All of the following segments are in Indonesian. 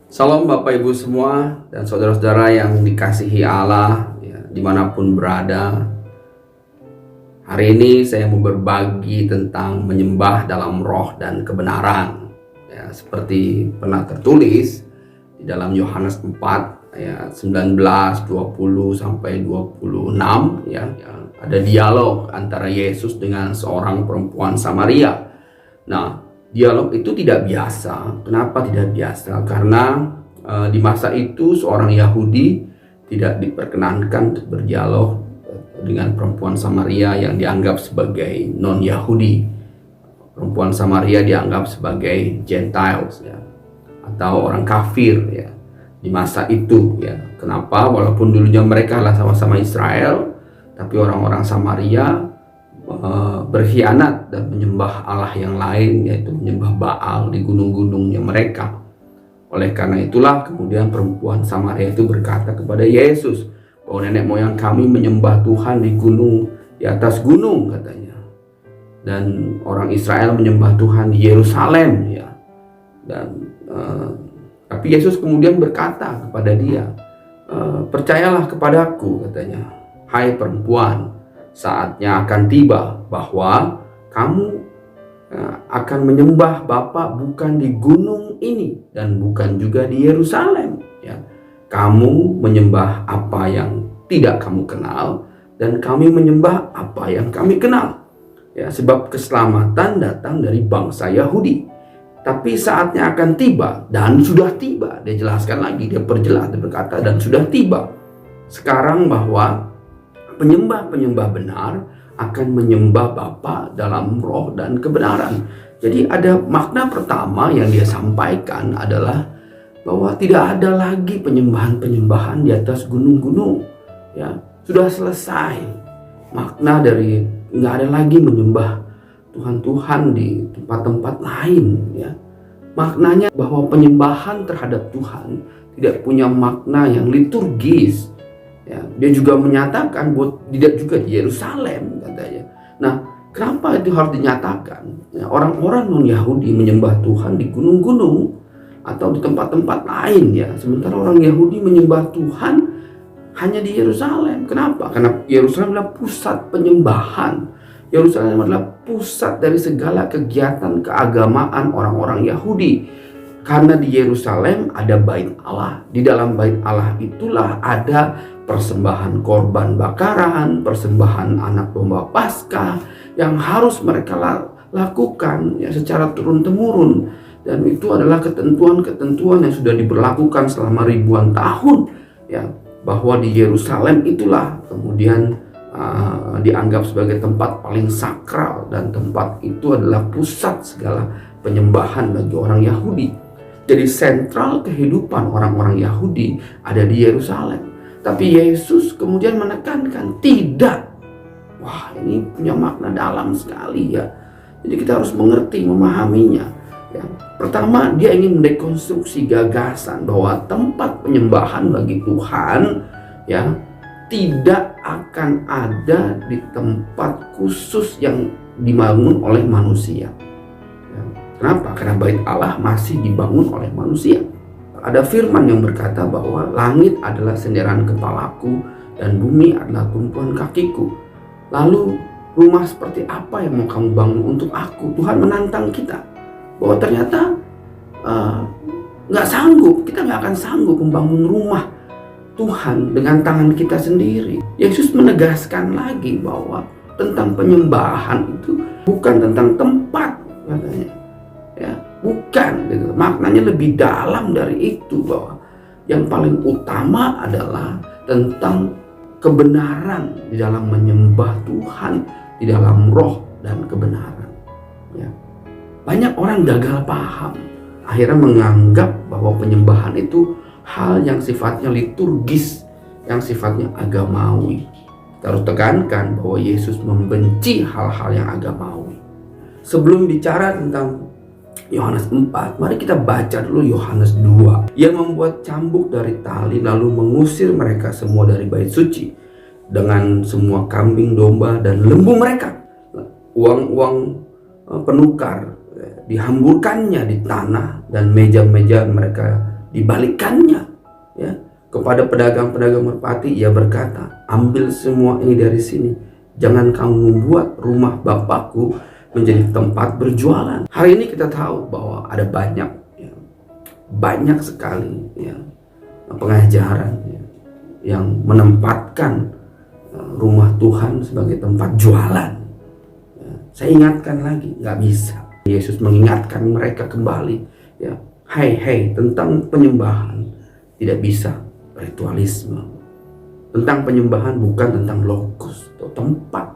Salam Bapak Ibu semua dan saudara-saudara yang dikasihi Allah ya, dimanapun berada. Hari ini saya mau berbagi tentang menyembah dalam roh dan kebenaran ya, seperti pernah tertulis di dalam Yohanes 4 ayat 19, 20 sampai 26 ya, ada dialog antara Yesus dengan seorang perempuan Samaria. Nah, dialog itu tidak biasa. Kenapa tidak biasa? Karena di masa itu seorang Yahudi tidak diperkenankan untuk berdialog dengan perempuan Samaria yang dianggap sebagai non-Yahudi. Perempuan Samaria dianggap sebagai Gentiles ya, atau orang kafir ya di masa itu ya. Kenapa? Walaupun dulunya mereka adalah sama-sama Israel, tapi orang-orang Samaria berkhianat dan menyembah Allah yang lain, yaitu menyembah Baal di gunung-gunungnya mereka. Oleh karena itulah kemudian perempuan Samaria itu berkata kepada Yesus bahwa nenek moyang kami menyembah Tuhan di gunung, di atas gunung katanya, dan orang Israel menyembah Tuhan di Yerusalem ya. Dan tapi Yesus kemudian berkata kepada dia, percayalah kepadaku katanya, hai perempuan, saatnya akan tiba bahwa kamu akan menyembah Bapa bukan di gunung ini dan bukan juga di Yerusalem ya. Kamu menyembah apa yang tidak kamu kenal dan kami menyembah apa yang kami kenal ya, sebab keselamatan datang dari bangsa Yahudi. Tapi saatnya akan tiba dan sudah tiba. Dia jelaskan lagi, dia perjelas, dia berkata dan sudah tiba sekarang bahwa penyembah-penyembah benar akan menyembah Bapa dalam roh dan kebenaran. Jadi ada makna pertama yang dia sampaikan adalah bahwa tidak ada lagi penyembahan-penyembahan di atas gunung-gunung. Ya, sudah selesai. Makna dari nggak ada lagi menyembah Tuhan-Tuhan di tempat-tempat lain. Ya, maknanya bahwa penyembahan terhadap Tuhan tidak punya makna yang liturgis. Ya, dia juga menyatakan buat tidak juga di Yerusalem katanya. Nah, kenapa itu harus dinyatakan? Ya, orang-orang non-Yahudi menyembah Tuhan di gunung-gunung atau di tempat-tempat lain ya. Sementara orang Yahudi menyembah Tuhan hanya di Yerusalem. Kenapa? Karena Yerusalem adalah pusat penyembahan. Yerusalem adalah pusat dari segala kegiatan keagamaan orang-orang Yahudi. Karena di Yerusalem ada bait Allah. Di dalam bait Allah itulah ada persembahan korban bakaran, persembahan anak domba Paskah yang harus mereka lakukan ya, secara turun-temurun. Dan itu adalah ketentuan-ketentuan yang sudah diberlakukan selama ribuan tahun ya, bahwa di Yerusalem itulah kemudian dianggap sebagai tempat paling sakral, dan tempat itu adalah pusat segala penyembahan bagi orang Yahudi. Jadi sentral kehidupan orang-orang Yahudi ada di Yerusalem. Tapi Yesus kemudian menekankan tidak. Wah, ini punya makna dalam sekali ya. Jadi kita harus mengerti, memahaminya. Ya. Pertama, dia ingin mendekonstruksi gagasan bahwa tempat penyembahan bagi Tuhan ya tidak akan ada di tempat khusus yang dibangun oleh manusia. Ya. Kenapa? Karena bait Allah masih dibangun oleh manusia. Ada firman yang berkata bahwa langit adalah senderan kepalaku dan bumi adalah tumpuan kakiku. Lalu rumah seperti apa yang mau kamu bangun untuk aku? Tuhan menantang kita bahwa ternyata nggak sanggup, kita nggak akan sanggup membangun rumah Tuhan dengan tangan kita sendiri. Yesus menegaskan lagi bahwa tentang penyembahan itu bukan tentang tempat katanya. Ya, bukan gitu. Maknanya lebih dalam dari itu, bahwa yang paling utama adalah tentang kebenaran di dalam menyembah Tuhan di dalam roh dan kebenaran ya. Banyak orang gagal paham, akhirnya menganggap bahwa penyembahan itu hal yang sifatnya liturgis, yang sifatnya agamawi. Kita harus tekankan bahwa Yesus membenci hal-hal yang agamawi. Sebelum bicara tentang Yohanes 4, mari kita baca dulu Yohanes 2. Ia membuat cambuk dari tali lalu mengusir mereka semua dari bait suci dengan semua kambing, domba, dan lembu mereka. Uang-uang penukar dihamburkannya di tanah dan meja-meja mereka dibalikannya, ya, kepada pedagang-pedagang merpati ia berkata, ambil semua ini dari sini, jangan kamu membuat rumah Bapakku menjadi tempat berjualan. Hari ini kita tahu bahwa ada banyak sekali pengajaran yang menempatkan rumah Tuhan sebagai tempat jualan. Saya ingatkan lagi, nggak bisa. Yesus mengingatkan mereka kembali, hai tentang penyembahan tidak bisa ritualisme. Tentang penyembahan bukan tentang lokus atau tempat.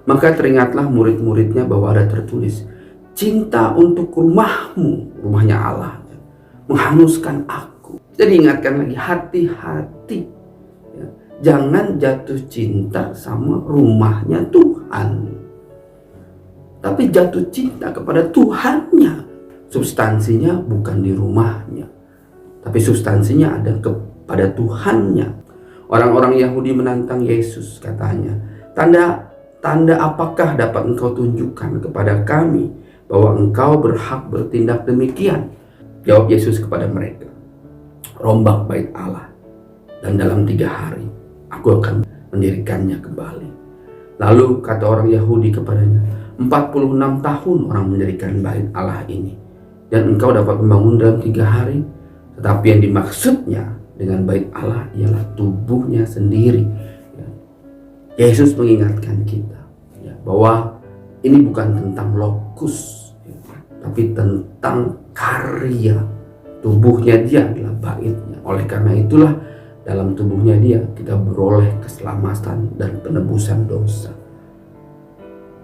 Maka teringatlah murid-muridnya bahwa ada tertulis, cinta untuk rumahmu, rumahnya Allah, menghanguskan aku. Jadi ingatkan lagi, hati-hati, jangan jatuh cinta sama rumahnya Tuhan, tapi jatuh cinta kepada Tuhannya. Substansinya bukan di rumahnya, tapi substansinya ada kepada Tuhannya. Orang-orang Yahudi menantang Yesus, katanya, tanda apakah dapat engkau tunjukkan kepada kami bahwa engkau berhak bertindak demikian? Jawab Yesus kepada mereka, rombak bait Allah, dan dalam 3 hari aku akan mendirikannya kembali. Lalu kata orang Yahudi kepadanya, 46 tahun orang mendirikan bait Allah ini, dan engkau dapat membangun dalam 3 hari. Tetapi yang dimaksudnya dengan bait Allah ialah tubuhnya sendiri. Yesus mengingatkan kita bahwa ini bukan tentang lokus, tapi tentang karya. Tubuhnya dia adalah baitnya. Oleh karena itulah dalam tubuhnya dia kita beroleh keselamatan dan penebusan dosa.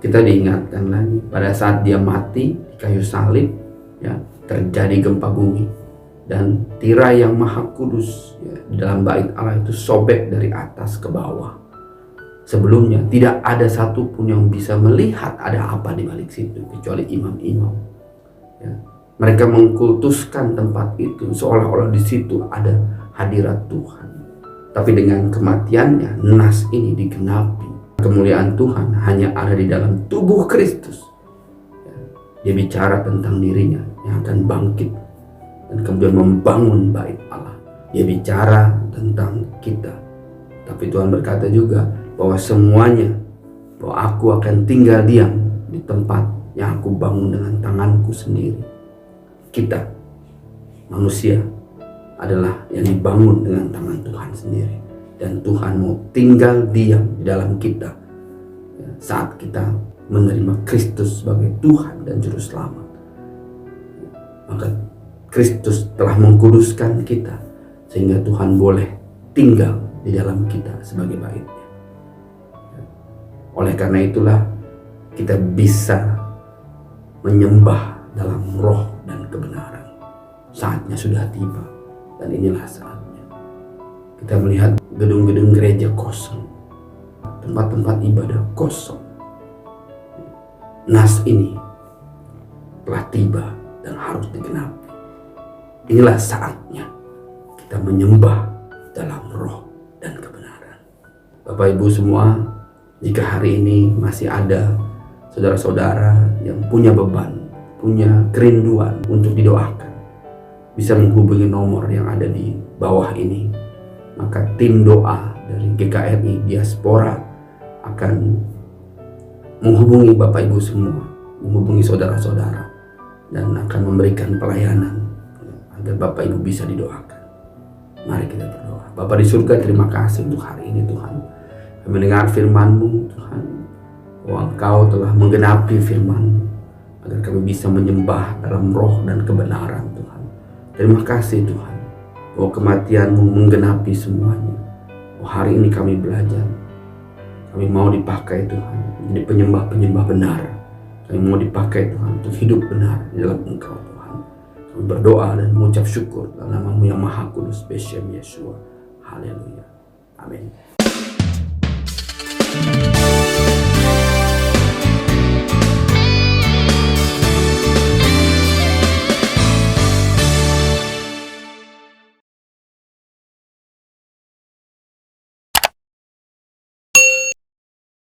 Kita diingatkan lagi pada saat dia mati di kayu salib, terjadi gempa bumi, dan tirai yang maha kudus di dalam bait Allah itu sobek dari atas ke bawah. Sebelumnya tidak ada satupun yang bisa melihat ada apa di balik situ kecuali imam-imam. Mereka mengkultuskan tempat itu seolah-olah di situ ada hadirat Tuhan. Tapi dengan kematiannya, nas ini digenapi. Kemuliaan Tuhan hanya ada di dalam tubuh Kristus. Dia bicara tentang dirinya yang akan bangkit dan kemudian membangun bait Allah. Dia bicara tentang kita. Tapi Tuhan berkata juga bahwa semuanya, bahwa aku akan tinggal diam di tempat yang aku bangun dengan tanganku sendiri. Kita, manusia, adalah yang dibangun dengan tangan Tuhan sendiri. Dan Tuhan mau tinggal diam di dalam kita saat kita menerima Kristus sebagai Tuhan dan Juru Selamat. Maka Kristus telah mengkuduskan kita sehingga Tuhan boleh tinggal di dalam kita sebagai baitnya. Oleh karena itulah kita bisa menyembah dalam roh dan kebenaran. Saatnya sudah tiba, dan inilah saatnya. Kita melihat gedung-gedung gereja kosong, tempat-tempat ibadah kosong. Nas ini telah tiba dan harus digenapi. Inilah saatnya kita menyembah dalam roh dan kebenaran. Bapak Ibu semua, jika hari ini masih ada saudara-saudara yang punya beban, punya kerinduan untuk didoakan, bisa menghubungi nomor yang ada di bawah ini. Maka tim doa dari GKRI Diaspora akan menghubungi Bapak Ibu semua, menghubungi saudara-saudara, dan akan memberikan pelayanan agar Bapak Ibu bisa didoakan. Mari kita berdoa. Bapa di surga, terima kasih untuk hari ini Tuhan. Kami mendengar firman-Mu Tuhan, bahwa Engkau telah menggenapi firman-Mu agar kami bisa menyembah dalam roh dan kebenaran Tuhan. Terima kasih Tuhan, bahwa kematian-Mu menggenapi semuanya. Hari ini kami belajar, kami mau dipakai Tuhan menjadi penyembah-penyembah benar. Kami mau dipakai Tuhan untuk hidup benar di dalam Engkau Tuhan. Kami berdoa dan mengucap syukur dalam nama-Mu yang maha kudus, Beshem Yeshua. Haleluya. Amin.